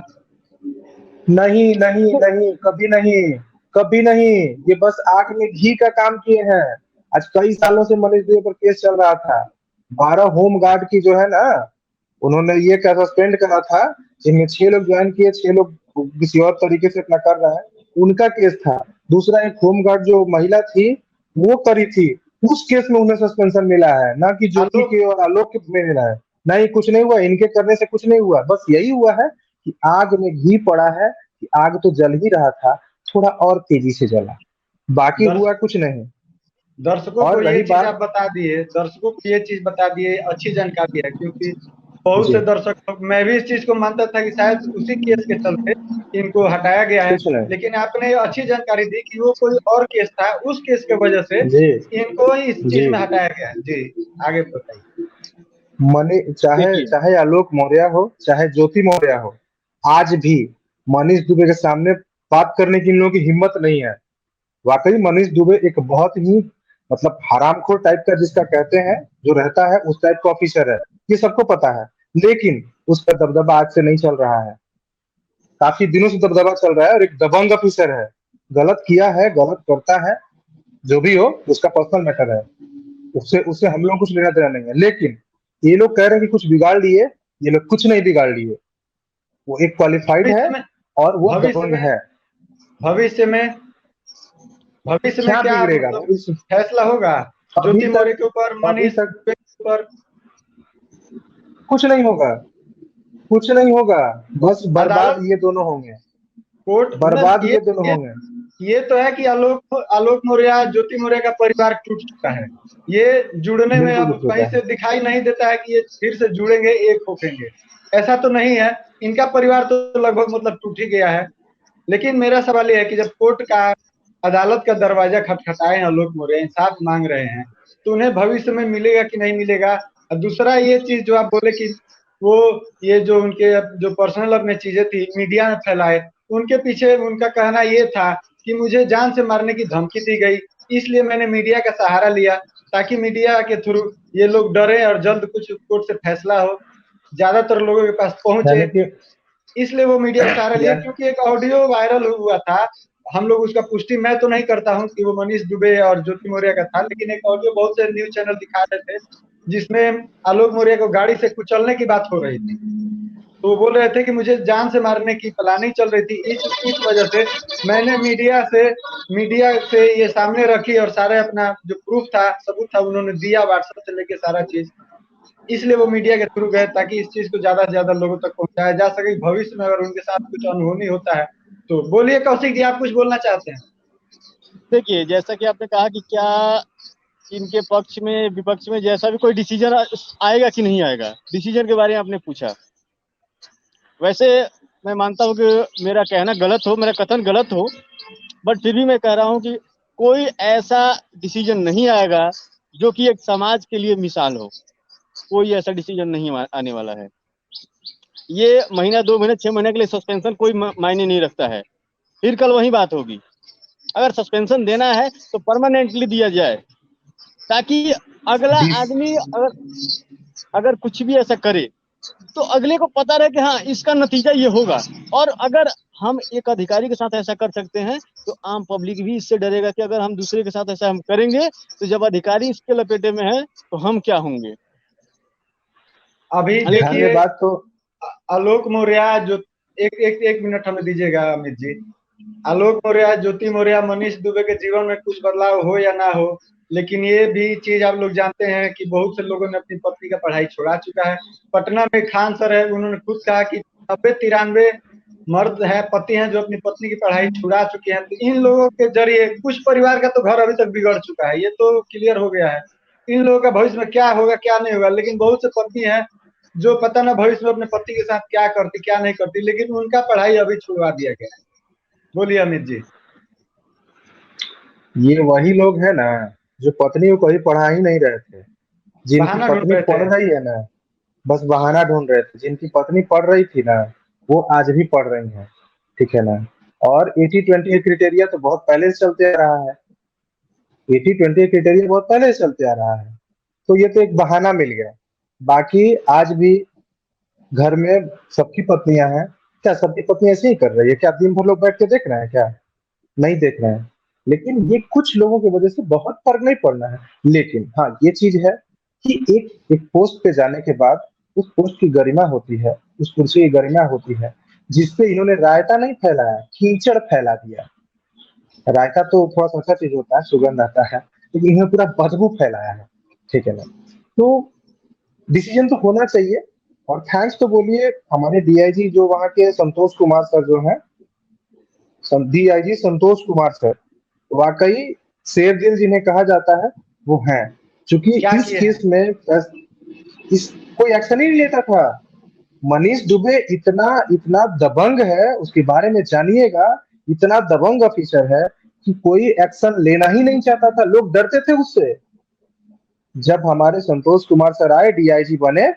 नहीं नहीं नहीं, कभी नहीं, कभी नहीं। ये बस आग में घी का काम किए हैं। आज कई सालों से मनीष दुबे पर केस चल रहा था। 12 होम गार्ड की जो है ना, उन्होंने ये क्या सस्पेंड करा था, जिनमें 6 लोग ज्वाइन किए, 6 लोग किसी और तरीके से अपना कर रहा है, उनका केस था। दूसरा एक होम गार्ड जो महिला थी, वो करी थी, उस केस में उन्हें सस्पेंशन मिला है, ना कि ज्योति आलोक के और आलोक के में मिला है। नहीं, कुछ नहीं हुआ, इनके करने से कुछ नहीं हुआ। बस यही हुआ है कि आग में घी पड़ा है, कि आग तो जल ही रहा था, थोड़ा और तेजी से जला, बाकी दर्श हुआ कुछ नहीं। दर्शकों को और ये रही चीज आप बात, बता दिए, दर्शकों को ये चीज बता दिए, अच्छी जानकारी है, क्योंकि बहुत जी से दर्शक लोग, मैं भी इस चीज को मानता था कि शायद उसी केस के चलते इनको हटाया गया है, कुछ नहीं, लेकिन आपने अच्छी जानकारी दी कि वो कोई और केस था, उस केस की वजह से जी इनको इस जी। चीज में हटाया गया है। जी, आगे बताइए। मनी चाहे देखिए, चाहे आलोक मौर्य हो, चाहे ज्योति मौर्य हो, आज भी मनीष दुबे के सामने बात करने की इन लोगों की हिम्मत नहीं है। वाकई मनीष दुबे एक बहुत ही, मतलब हरामखोर टाइप का जिसका कहते हैं, जो रहता है उस टाइप का ऑफिसर है, ये सबको पता है। लेकिन उसका दबदबा आज से नहीं चल रहा है। काफी दिनों से दबदबा चल रहा है और एक दबंग ऑफिसर है, गलत किया है, गलत करता है, जो भी हो उसका पर्सनल मैटर है, उससे उससे हम लोग कुछ लेना देना नहीं है। लेकिन ये लोग कह रहे हैं कि कुछ बिगाड़ लिए, ये लोग कुछ नहीं बिगाड़ लिए। वो एक क्वालिफाइड है भविष्य में और वो भविष्य दबंग में है। भविष्य में भविष्य में क्या क्या बिगड़ेगा मतलब भविष्य? फैसला होगा अभी ज्योति तक मौर्य के ऊपर, अभी मनीष तक दुबे के ऊपर? कुछ नहीं होगा, कुछ नहीं होगा, बस बर्बाद अदालत, ये दोनों होंगे, कोर्ट न बर्बाद ये ये दोनों ये होंगे। ये तो है कि आलोक आलोक मौर्य, ज्योति मौर्य का परिवार टूट चुका है। ये जुड़ने में बिल्कुल अब उठ कहीं चुका से है। दिखाई नहीं देता है कि ये फिर से जुड़ेंगे, एक होंगे। ऐसा तो नहीं है। इनका परिवार तो लगभग मतलब टूट ही गया है। लेकिन मेरा सवाल ये है कि जब कोर्ट का, अदालत का दरवाजा खटखटाए आलोक मौर्य, इंसाफ मांग रहे हैं, तो उन्हें भविष्य में मिलेगा कि नहीं मिलेगा? और दूसरा ये चीज जो आप बोले कि वो ये जो उनके जो पर्सनल अपने चीजें थी मीडिया में फैलाए, उनके पीछे उनका कहना ये था कि मुझे जान से मारने की धमकी दी गई, इसलिए मैंने मीडिया का सहारा लिया, ताकि मीडिया के थ्रू ये लोग डरे और जल्द कुछ कोर्ट से फैसला हो, ज्यादातर लोगों के पास पहुंचे। यानी कि इसलिए वो मीडिया का सहारा लिए, या क्योंकि एक ऑडियो वायरल हुआ था। हम लोग उसका पुष्टि मैं तो नहीं करता हूँ कि वो मनीष दुबे और ज्योति मौर्य का था, लेकिन एक ऑडियो बहुत से न्यूज चैनल दिखा रहे थे जिसमें आलोक मौर्य को गाड़ी से कुचलने की बात हो रही थी। तो वो बोल रहे थे कि मुझे जान से मारने की प्लानिंग चल रही थी, इस वजह से मैंने मीडिया से ये सामने रखी और सारे अपना जो प्रूफ था, सबूत था, उन्होंने दिया, व्हाट्सएप से लेके सारा चीज। इसलिए वो मीडिया के थ्रू गए ताकि इस चीज को ज्यादा से ज्यादा लोगों तक पहुंचाया जा सके। भविष्य में अगर उनके साथ कुछ अनहोनी होता है तो बोलिए कौशिक जी, आप कुछ बोलना चाहते हैं? देखिए, जैसा कि आपने कहा कि क्या इनके पक्ष में विपक्ष में जैसा भी कोई डिसीजन आएगा कि नहीं आएगा, डिसीजन के बारे में आपने पूछा। वैसे मैं मानता हूँ कि मेरा कहना गलत हो, मेरा कथन गलत हो, बट फिर भी मैं कह रहा हूँ कि कोई ऐसा डिसीजन नहीं आएगा जो कि एक समाज के लिए मिसाल हो। कोई ऐसा डिसीजन नहीं आने वाला है। ये महीना, 2 महीने, 6 महीने के लिए सस्पेंशन कोई मायने नहीं रखता है। फिर कल वही बात होगी। अगर सस्पेंशन देना है तो परमानेंटली दिया जाए, ताकि अगला डिस आदमी अगर अगर कुछ भी ऐसा करे तो अगले को पता रहे कि हाँ, इसका नतीजा ये होगा। और अगर हम एक अधिकारी के साथ ऐसा कर सकते हैं तो आम पब्लिक भी इससे डरेगा कि अगर हम दूसरे के साथ ऐसा हम करेंगे तो जब अधिकारी इसके लपेटे में है तो हम क्या होंगे। अभी लेकिन देखिए, धन्यवाद। तो आलोक मौर्य जो, एक मिनट हमें दीजिएगा अमित जी। आलोक मौर्य, ज्योति मौर्य, मनीष दुबे के जीवन में कुछ बदलाव हो या ना हो, लेकिन ये भी चीज आप लोग जानते हैं कि बहुत से लोगों ने अपनी पत्नी का पढ़ाई छुड़ा चुका है। पटना में खान सर है, उन्होंने खुद कहा कि 90-93 मर्द है, पति हैं, जो अपनी पत्नी की पढ़ाई छुड़ा चुके हैं। तो इन लोगों के जरिए कुछ परिवार का तो घर अभी तक बिगड़ चुका है, ये तो क्लियर हो गया है। इन लोगों का भविष्य में क्या होगा क्या नहीं होगा, लेकिन बहुत से पत्नी हैं जो पता ना भविष्य में अपने पति के साथ क्या करती क्या नहीं करती, लेकिन उनका पढ़ाई अभी छुड़वा दिया गया है। बोलिए अमित जी। ये वही लोग हैं ना जो पत्नी को कहीं पढ़ा ही नहीं रहे थे, जिनकी बहाना ढूंढ पत्नी रहे पढ़ थे। रही है ना, बस बहाना ढूंढ रहे थे। जिनकी पत्नी पढ़ रही थी ना, वो आज भी पढ़ रही हैं, ठीक है ना। और 80-20 क्राइटेरिया तो बहुत पहले से चलते आ रहा है, 80-20 क्राइटेरिया बहुत पहले से चलते आ रहा है। तो ये तो एक बहाना मिल गया। बाकी आज भी घर में सबकी पत्नियां हैं, क्या सबकी पत्नी ऐसे ही कर रही है? क्या दिन भर लोग बैठ के देख रहे हैं? क्या नहीं देख रहे हैं? लेकिन ये कुछ लोगों की वजह से बहुत फर्क नहीं पड़ना है। लेकिन हाँ, ये चीज है कि एक एक पोस्ट पे जाने के बाद उस पोस्ट की गरिमा होती है, उस कुर्सी की गरिमा होती है, जिसपे इन्होंने रायता नहीं फैलाया, कीचड़ फैला दिया। रायता तो थोड़ा सा अच्छा चीज होता है, सुगंध आता है, लेकिन इन्होंने पूरा बदबू फैलाया है, ठीक है ना। तो डिसीजन तो होना चाहिए। और थैंक्स तो बोलिए हमारे डीआईजी जो वहाँ के संतोष कुमार सर जो हैं, डीआईजी संतोष कुमार सर, वाकई शेर दिल जिन्हें कहा जाता है वो हैं। क्योंकि क्या इस किए केस हैं? में इस कोई एक्शन ही नहीं लेता था। मनीष दुबे इतना इतना दबंग है, उसके बारे में जानिएगा, इतना दबंग ऑफिसर है कि कोई एक्शन लेना ही नहीं चाहता था, लोग डरते थे उससे। जब हमारे संतोष कुमार सर आए, डीआईजी बने,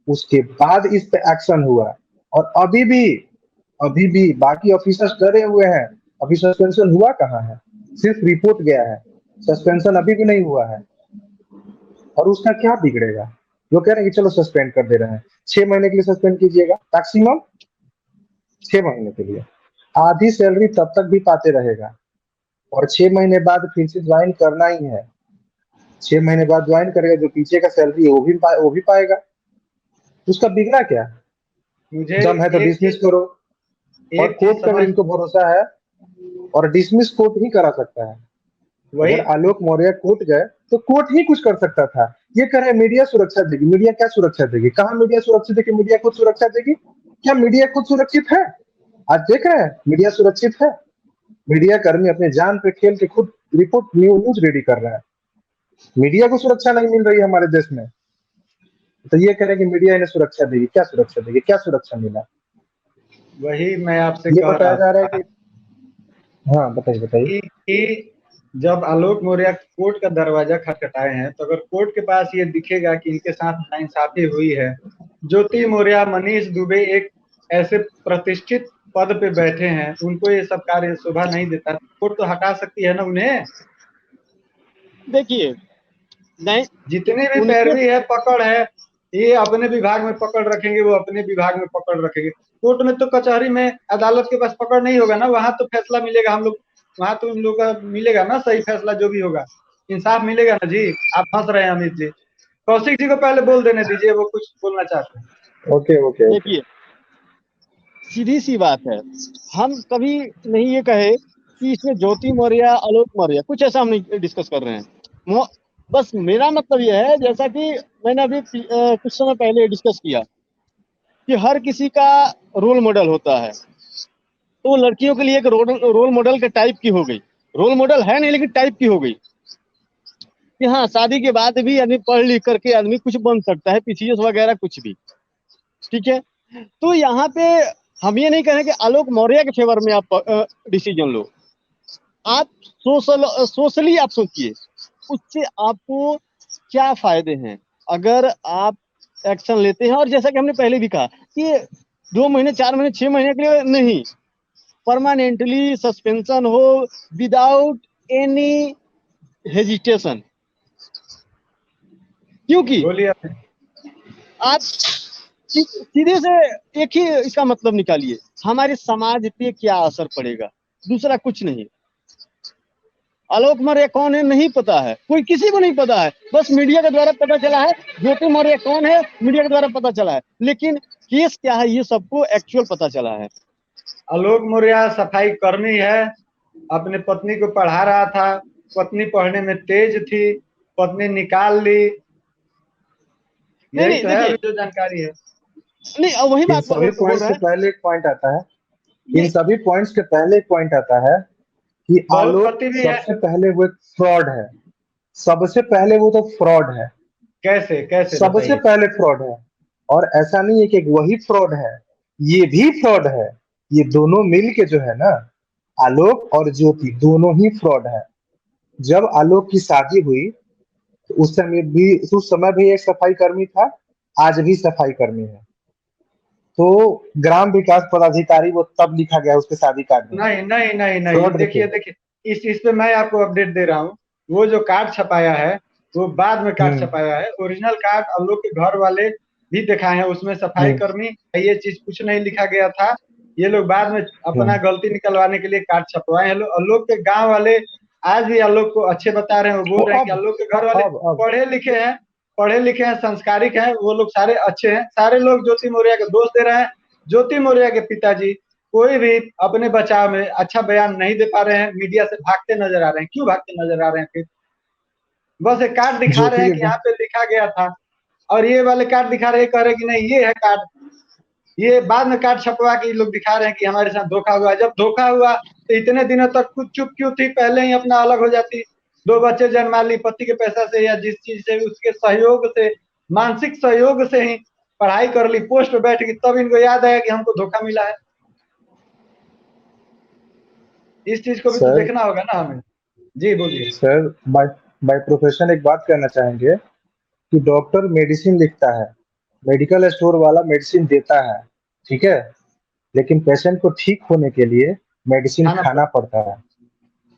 उसके बाद इस पे एक्शन हुआ। और अभी भी बाकी ऑफिसर्स डरे हुए हैं। अभी सस्पेंशन हुआ कहाँ है? सिर्फ रिपोर्ट गया है, सस्पेंशन अभी भी नहीं हुआ है। और उसका क्या बिगड़ेगा? जो कह रहे हैं कि चलो सस्पेंड कर दे रहे हैं, 6 महीने के लिए सस्पेंड कीजिएगा मैक्सिमम, 6 महीने के लिए। आधी सैलरी तब तक भी पाते रहेगा और 6 महीने बाद फिर से ज्वाइन करना ही है। 6 महीने बाद ज्वाइन करेगा, जो पीछे का सैलरी है वो भी पाएगा। उसका बिगड़ा क्या? मुझे दम है तो एक डिसमिस चीज करो। और एक चीज कोर्ट पे अगर समझ, इनको भरोसा है और डिसमिस कोर्ट ही करा सकता है। वही अगर आलोक मौर्य कोर्ट गए तो कोर्ट ही कुछ कर सकता था। ये कह रहे मीडिया सुरक्षा देगी। मीडिया क्या सुरक्षा देगी? कहाँ मीडिया सुरक्षित है कि मीडिया खुद सुरक्षा देगी? क्या मीडिया खुद सुरक्षित है? आज देख रहे हैं मीडिया सुरक्षित है। मीडिया कर्मी अपने जान पे खेल के खुद रिपोर्ट न्यूज रेडी कर रहा है। मीडिया को सुरक्षा नहीं मिल रही है हमारे देश में, तो ये कह रहे हैं कि मीडिया इन्हें सुरक्षा देगी। क्या सुरक्षा देगी? क्या सुरक्षा मिला? वही मैं आपसे ये कह बताया रहा जा रहा है था कि हाँ, बताइए बताइए। कि जब आलोक मौर्य कोर्ट का दरवाजा खटखटाए हैं, तो अगर कोर्ट के पास ये दिखेगा कि इनके साथ नाइंसाफी हुई है, ज्योति मौर्य, मनीष दुबे एक ऐसे प्रतिष्ठित पद पे बैठे हैं, उनको ये सब कार्य शोभा नहीं देता, कोर्ट तो हटा सकती है ना उन्हें। देखिए, नहीं, जितनी भी उनके पैरवी है, पकड़ है, ये अपने विभाग में पकड़ रखेंगे, वो अपने विभाग में पकड़ रखेंगे। कोर्ट में तो, कचहरी में, अदालत के पास पकड़ नहीं होगा ना, वहां तो फैसला मिलेगा। हम लोग वहां तो उन लोग का मिलेगा ना सही फैसला, जो भी होगा इंसाफ मिलेगा ना जी। आप हंस रहे हैं अमित जी, कौशिक जी को पहले बोल देने दीजिए, वो कुछ बोलना चाहते हैं। Okay okay okay. देखिए, सीधी सी बात है, हम कभी नहीं ये कहे कि इसमें ज्योति मौर्य, आलोक मौर्य, कुछ ऐसा हम नहीं डिस्कस कर रहे हैं। बस मेरा मतलब यह है, जैसा कि मैंने अभी कुछ समय पहले डिस्कस किया, कि हर किसी का रोल मॉडल होता है। तो लड़कियों के लिए एक रोल मॉडल के टाइप की हो गई। रोल मॉडल है नहीं, लेकिन टाइप की हो गई कि हाँ, शादी के बाद भी आदमी पढ़ लिख करके आदमी कुछ बन सकता है, पीसीएस वगैरह कुछ भी। ठीक है, तो यहाँ पे हम ये नहीं कह रहे कि आलोक मौर्य के फेवर में आप डिसीजन लो। आप सोशली आप सोचिए, उससे आपको क्या फायदे हैं अगर आप एक्शन लेते हैं। और जैसा कि हमने पहले भी कहा कि 2 महीने, 4 महीने, 6 महीने के लिए नहीं, परमानेंटली सस्पेंशन हो, विदाउट एनी हेजिटेशन। क्योंकि बोलिए आप। आप सीधे से एक ही इसका मतलब निकालिए, हमारे समाज पे क्या असर पड़ेगा, दूसरा कुछ नहीं। आलोक मौर्य कौन है नहीं पता है, कोई किसी को नहीं पता है, बस मीडिया के द्वारा पता चला है। ज्योति मौर्य कौन है, मीडिया के द्वारा पता चला है, लेकिन केस क्या है ये सबको एक्चुअल पता चला है। आलोक मौर्य सफाई कर्मी है, अपने पत्नी को पढ़ा रहा था, पत्नी पढ़ने में तेज थी, पत्नी निकाल ली, नहीं यही नहीं, तो है देखिए, अभी जो जानकारी है। नहीं, वही इन बात सभी बोल पॉइंट्स रहे के हैं। पहले एक पॉइंट आता है। इन ये सभी पॉइंट्स के पहले एक पॉइंट आता है कि बहुत आलोक पति भी है। सबसे पहले वो एक फ्रॉड है। सबसे पहले वो तो फ्रॉड है। कैसे कैसे सबसे बताइए। पहले फ्रॉड है। और ऐसा नहीं है कि एक वही फ्रॉड है, ये भी फ्रॉड है। ये दोनों मिल के जो है ना, आलोक और ज्योति दोनों ही फ्रॉड है। जब आलोक की शादी हुई तो उस समय भी एक सफाई कर्मी था, आज भी सफाई कर्मी है। तो ग्राम विकास पदाधिकारी वो तब लिखा गया उसके शादी कार्ड में। नहीं नहीं नहीं नहीं, फ्रॉड देखिए देखिए। देखिए, इस पे मैं आपको अपडेट दे रहा हूँ। वो जो कार्ड छपाया है, वो बाद में कार्ड हम्म छपाया है। ओरिजिनल कार्ड हम लोग के घर वाले भी दिखाए हैं, उसमें सफाई हम्म कर्मी ये चीज कुछ नहीं लिखा गया था। ये लोग बाद में अपना हम्म गलती निकलवाने के लिए कार्ड छपवाए हैं। आलोक के गांव वाले आज भी आलोक को अच्छे बता रहे हैं। वो वो बोल रहे हैं कि अब आलोक के घर वाले अब पढ़े लिखे हैं, पढ़े लिखे हैं, संस्कारिक हैं, वो लोग सारे अच्छे हैं। सारे लोग ज्योति मौर्य के दोष दे रहे हैं। ज्योति मौर्य के पिताजी कोई भी अपने बचाव में अच्छा बयान नहीं दे पा रहे हैं, मीडिया से भागते नजर आ रहे हैं। क्यों भागते नजर आ रहे हैं? फिर बस एक कार्ड दिखा रहे ज्योति हैं के कि यहाँ पे लिखा गया था, और ये वाले कार्ड दिखा रहे हैं, कह रहे हैं कि नहीं ये है कार्ड। ये बाद में कार्ड छपवा के लोग दिखा रहे हैं कि हमारे साथ धोखा हुआ। जब धोखा हुआ तो इतने दिनों तक कुछ चुप क्यों थी? पहले ही अपना अलग हो जाती। 2 बच्चे जन्मा ली, पति के पैसा से या जिस चीज से, उसके सहयोग से, मानसिक सहयोग से ही पढ़ाई कर ली, पोस्ट पे बैठ गई, तब इनको याद आया कि हमको धोखा मिला है। इस चीज को भी तो सर देखना होगा ना हमें। जी बोलिए। सर बाय बाय प्रोफेशन एक बात कहना चाहेंगे कि डॉक्टर मेडिसिन लिखता है, मेडिकल स्टोर वाला मेडिसिन देता है, ठीक है, लेकिन पेशेंट को ठीक होने के लिए मेडिसिन खाना खाना पड़ता पड़ता है।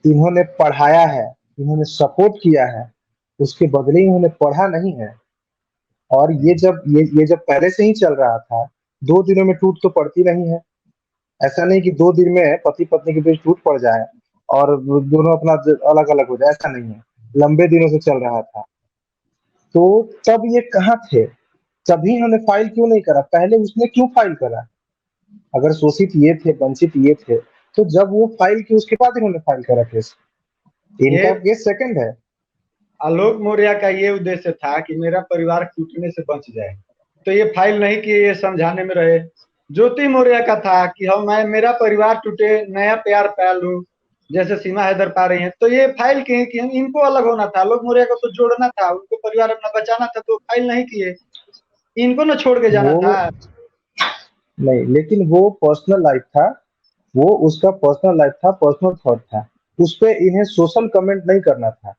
इन्होंने पढ़ाया है, इन्होंने सपोर्ट किया है, उसके बदले इन्होंने पढ़ा नहीं है। और ये जब पहले से ही चल रहा था, 2 दिनों में टूट तो पड़ती नहीं है। ऐसा नहीं कि 2 दिन में पति पत्नी के बीच टूट पड़ जाए और दोनों अपना अलग अलग हो जाए, ऐसा नहीं है, लंबे दिनों से चल रहा था। तो तब ये कहाँ थे, तभी हमने फाइल क्यों नहीं करा, पहले उसने क्यों फाइल करा? अगर शोषित ये थे, वंचित ये थे, तो जब वो फाइल की उसके बाद इन्होंने फाइल करा केस। ये इनका केस सेकंड है। आलोक मौर्य का ये उद्देश्य था कि मेरा परिवार टूटने से बच जाए, तो ये फाइल नहीं किए, ये समझाने में रहे। ज्योति मौर्य का था कि हम मेरा परिवार टूटे, नया प्यार पा लूं, जैसे सीमा हैदर पा रही हैं, तो ये फाइल की कि इनको अलग होना था, आलोक मौर्य को तो जोड़ना था, उनको परिवार अपना बचाना था, तो फाइल नहीं किए, इनको ना छोड़ के जाना वो था। नहीं, लेकिन वो पर्सनल लाइफ था, वो उसका पर्सनल लाइफ था, पर्सनल थॉट था, उस पे इन्हें सोशल कमेंट नहीं करना था।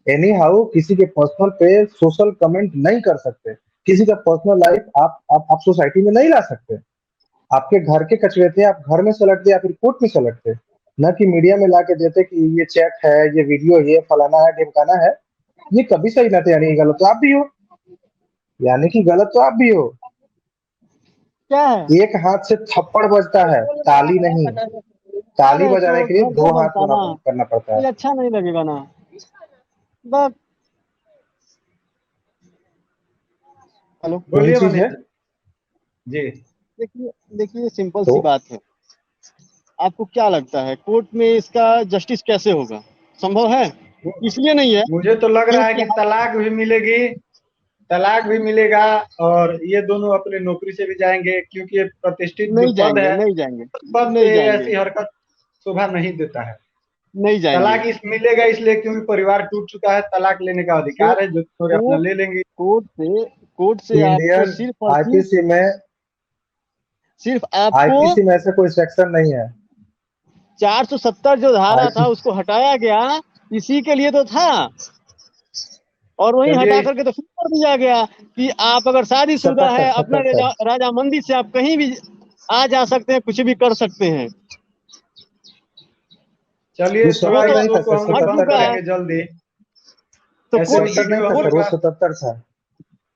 एनी हाउ किसी के पर्सनल पे सोशल कमेंट नहीं कर सकते। किसी का पर्सनल लाइफ आप सोसाइटी में नहीं ला सकते। आपके घर के कचरे थे, आप घर में सलटते या फिर कोर्ट में सलटते, न कि मीडिया में ला के देते कि ये चैट है, ये वीडियो है, फलाना है, ढिमकाना है। ये कभी सही ना थे, यानी कि गलत तो आप भी हो, यानी कि गलत तो आप भी हो। क्या है एक हाथ से थप्पड़ बजता है, ताली नहीं। ताली अरे बजाने तो के लिए घर पे 2 हाथ बनता होना ना, करना पड़ता है। ये अच्छा नहीं लगेगा ना। बस हेलो, वही बोलिए चीज है। मनीष जी। देखिए देखिए सिंपल तो सी बात है। आपको क्या लगता है कोर्ट में इसका जस्टिस कैसे होगा? संभव है? इसलिए नहीं है मुझे तो लग रहा है क्योंकि कि तलाक भी मिलेगी, तलाक भी मिलेगा, और ये दोनों अपनी नौकरी से भी जाएंगे, क्योंकि ये प्रतिष्ठित जो नहीं पद जाएंगे, है, नहीं जाएंगे, उस पद नहीं पे जाएंगे, ऐसी हरकत शोभा नहीं देता है। नहीं जाएंगे। तलाक इस मिलेगा इसलिए क्योंकि परिवार टूट चुका है, तलाक लेने का कोर्ट अधिकार है, जो थोड़े अपना कोर्ट ले लेंगे। कोर्ट से आपको इंडियन सिर्फ आपको आईपीसी में ऐसा कोई सेक्शन नहीं है। 470 जो धारा था आईपीसी उसको हटाया गया, इसी के लिए तो था। और वहीं चलिए हटा करके तो फिर कर दिया गया कि आप अगर शादीशुदा है, अपना 77 राजामंदी से आप कहीं भी आ जा सकते हैं, कुछ भी कर सकते हैं। चलिए, सर थोड़ा वो इस तो नहीं शो था को सर, हम लोग हट बंद 77 चुका था। है। करेंगे जल्दी। तो ऐसे कोर्ट 77 नहीं वीडियो था हम सर, लोग वो का 77 था।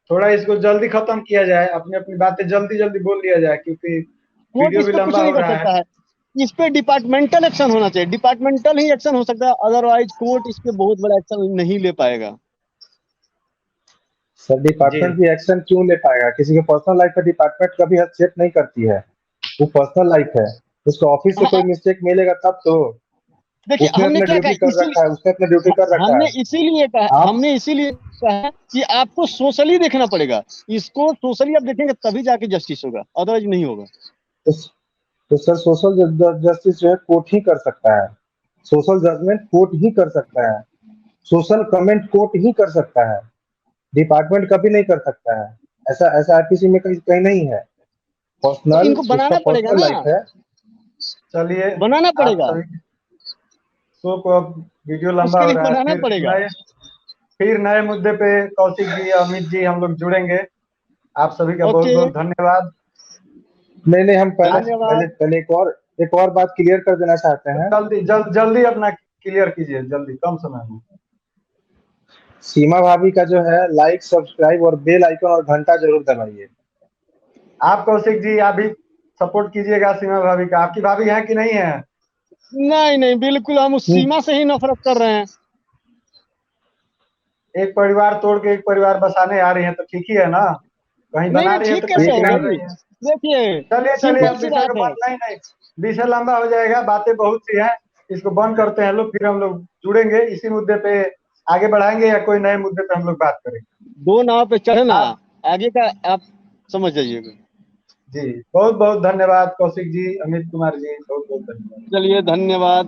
थोड़ा इसको जल्दी खत्म किया जाए, अपनी अपनी बातें जल्दी जल्दी बोल लिया जाए, क्योंकि कोर्ट वीडियो इस भी पे कुछ लंबा नहीं हो कर रहा है। सकता है। इस पे डिपार्टमेंटल एक्शन होना चाहिए, डिपार्टमेंटल ही एक्शन हो सकता है, अदरवाइज कोर्ट इस पे बहुत बड़ा एक्शन नहीं ले पाएगा। सर जी। डिपार्टमेंट भी एक्शन क्यों ले पाएगा? किसी के पर्सनल लाइफ पे डिपार्टमेंट कभी हस्तक्षेप नहीं करती है। वो पर्सनल लाइफ है, उसको ऑफिस से कोई हाँ, मिस्टेक मिलेगा तब तो। देखिए उसने हमने अपना क्या कहा, ड्यूटी कर रखा है, उसने अपना ड्यूटी कर रखा है। आप हमने इसीलिए कहा कि आपको सोशली देखना पड़ेगा। इसको सोशली आप देखेंगे तभी जाके जस्टिस होगा, अदरवाइज नहीं होगा। तो, तो सर सोशल जस्टिस जो है कोर्ट ही कर सकता है। सोशल जजमेंट कोर्ट ही कर सकता है। सोशल कमेंट कोर्ट ही कर सकता है। डिपार्टमेंट कभी नहीं कर सकता है। ऐसा ऐसा आईपीसी में कहीं कहीं नहीं है। तो पर्सनल, इनको उसका बनाना पड़ेगा पर्सनल ना, लाइफ है। चलिए, बनाना आप पड़ेगा, सभी शो को, अब वीडियो लंबा उसके हो लिए रहा है, बनाना पड़ेगा। फिर नए मुद्दे पे कौशिक जी, अमित जी हम लोग जुड़ेंगे। आप सभी का बहुत ओके, बहुत धन्यवाद। नहीं नहीं, हम पहले आज पहले धन्यवाद। पहले एक और बात क्लियर कर देना चाहते हैं। जल्दी अपना क्लियर कीजिए, जल्दी, कम समय में। सीमा भाभी का जो है लाइक, सब्सक्राइब और बेल आइकन और घंटा जरूर दबाइए। आप कौशिक जी, आप भी सपोर्ट कीजिएगा सीमा भाभी का। आपकी भाभी है कि नहीं है? नहीं नहीं, बिल्कुल हम उस हम्म, सीमा से ही नफरत कर रहे हैं। एक परिवार तोड़ के एक परिवार बसाने आ रही है, तो ठीक ही है ना? कहीं नहीं बना नहीं, रही है ठीक तो कहीं कैसे एक हो बिगाड़ नहीं, गई? रही है। देखिए चलिए चलिए, सिंपल अब सी विषय को बात है। बंद, नहीं नहीं, विषय लंबा हो जाएगा, बातें बहुत सी हैं, इसको बंद करते हैं लोग, फिर हम लोग जुड़ेंगे इसी मुद्दे पे, आगे बढ़ाएंगे या कोई नए मुद्दे पे हम लोग बात करेंगे। दो नाव पे चढ़ना, आप आगे का आप समझ जाइएगा। जी, बहुत बहुत धन्यवाद कौशिक जी, अमित कुमार जी, बहुत बहुत धन्यवाद। चलिए धन्यवाद।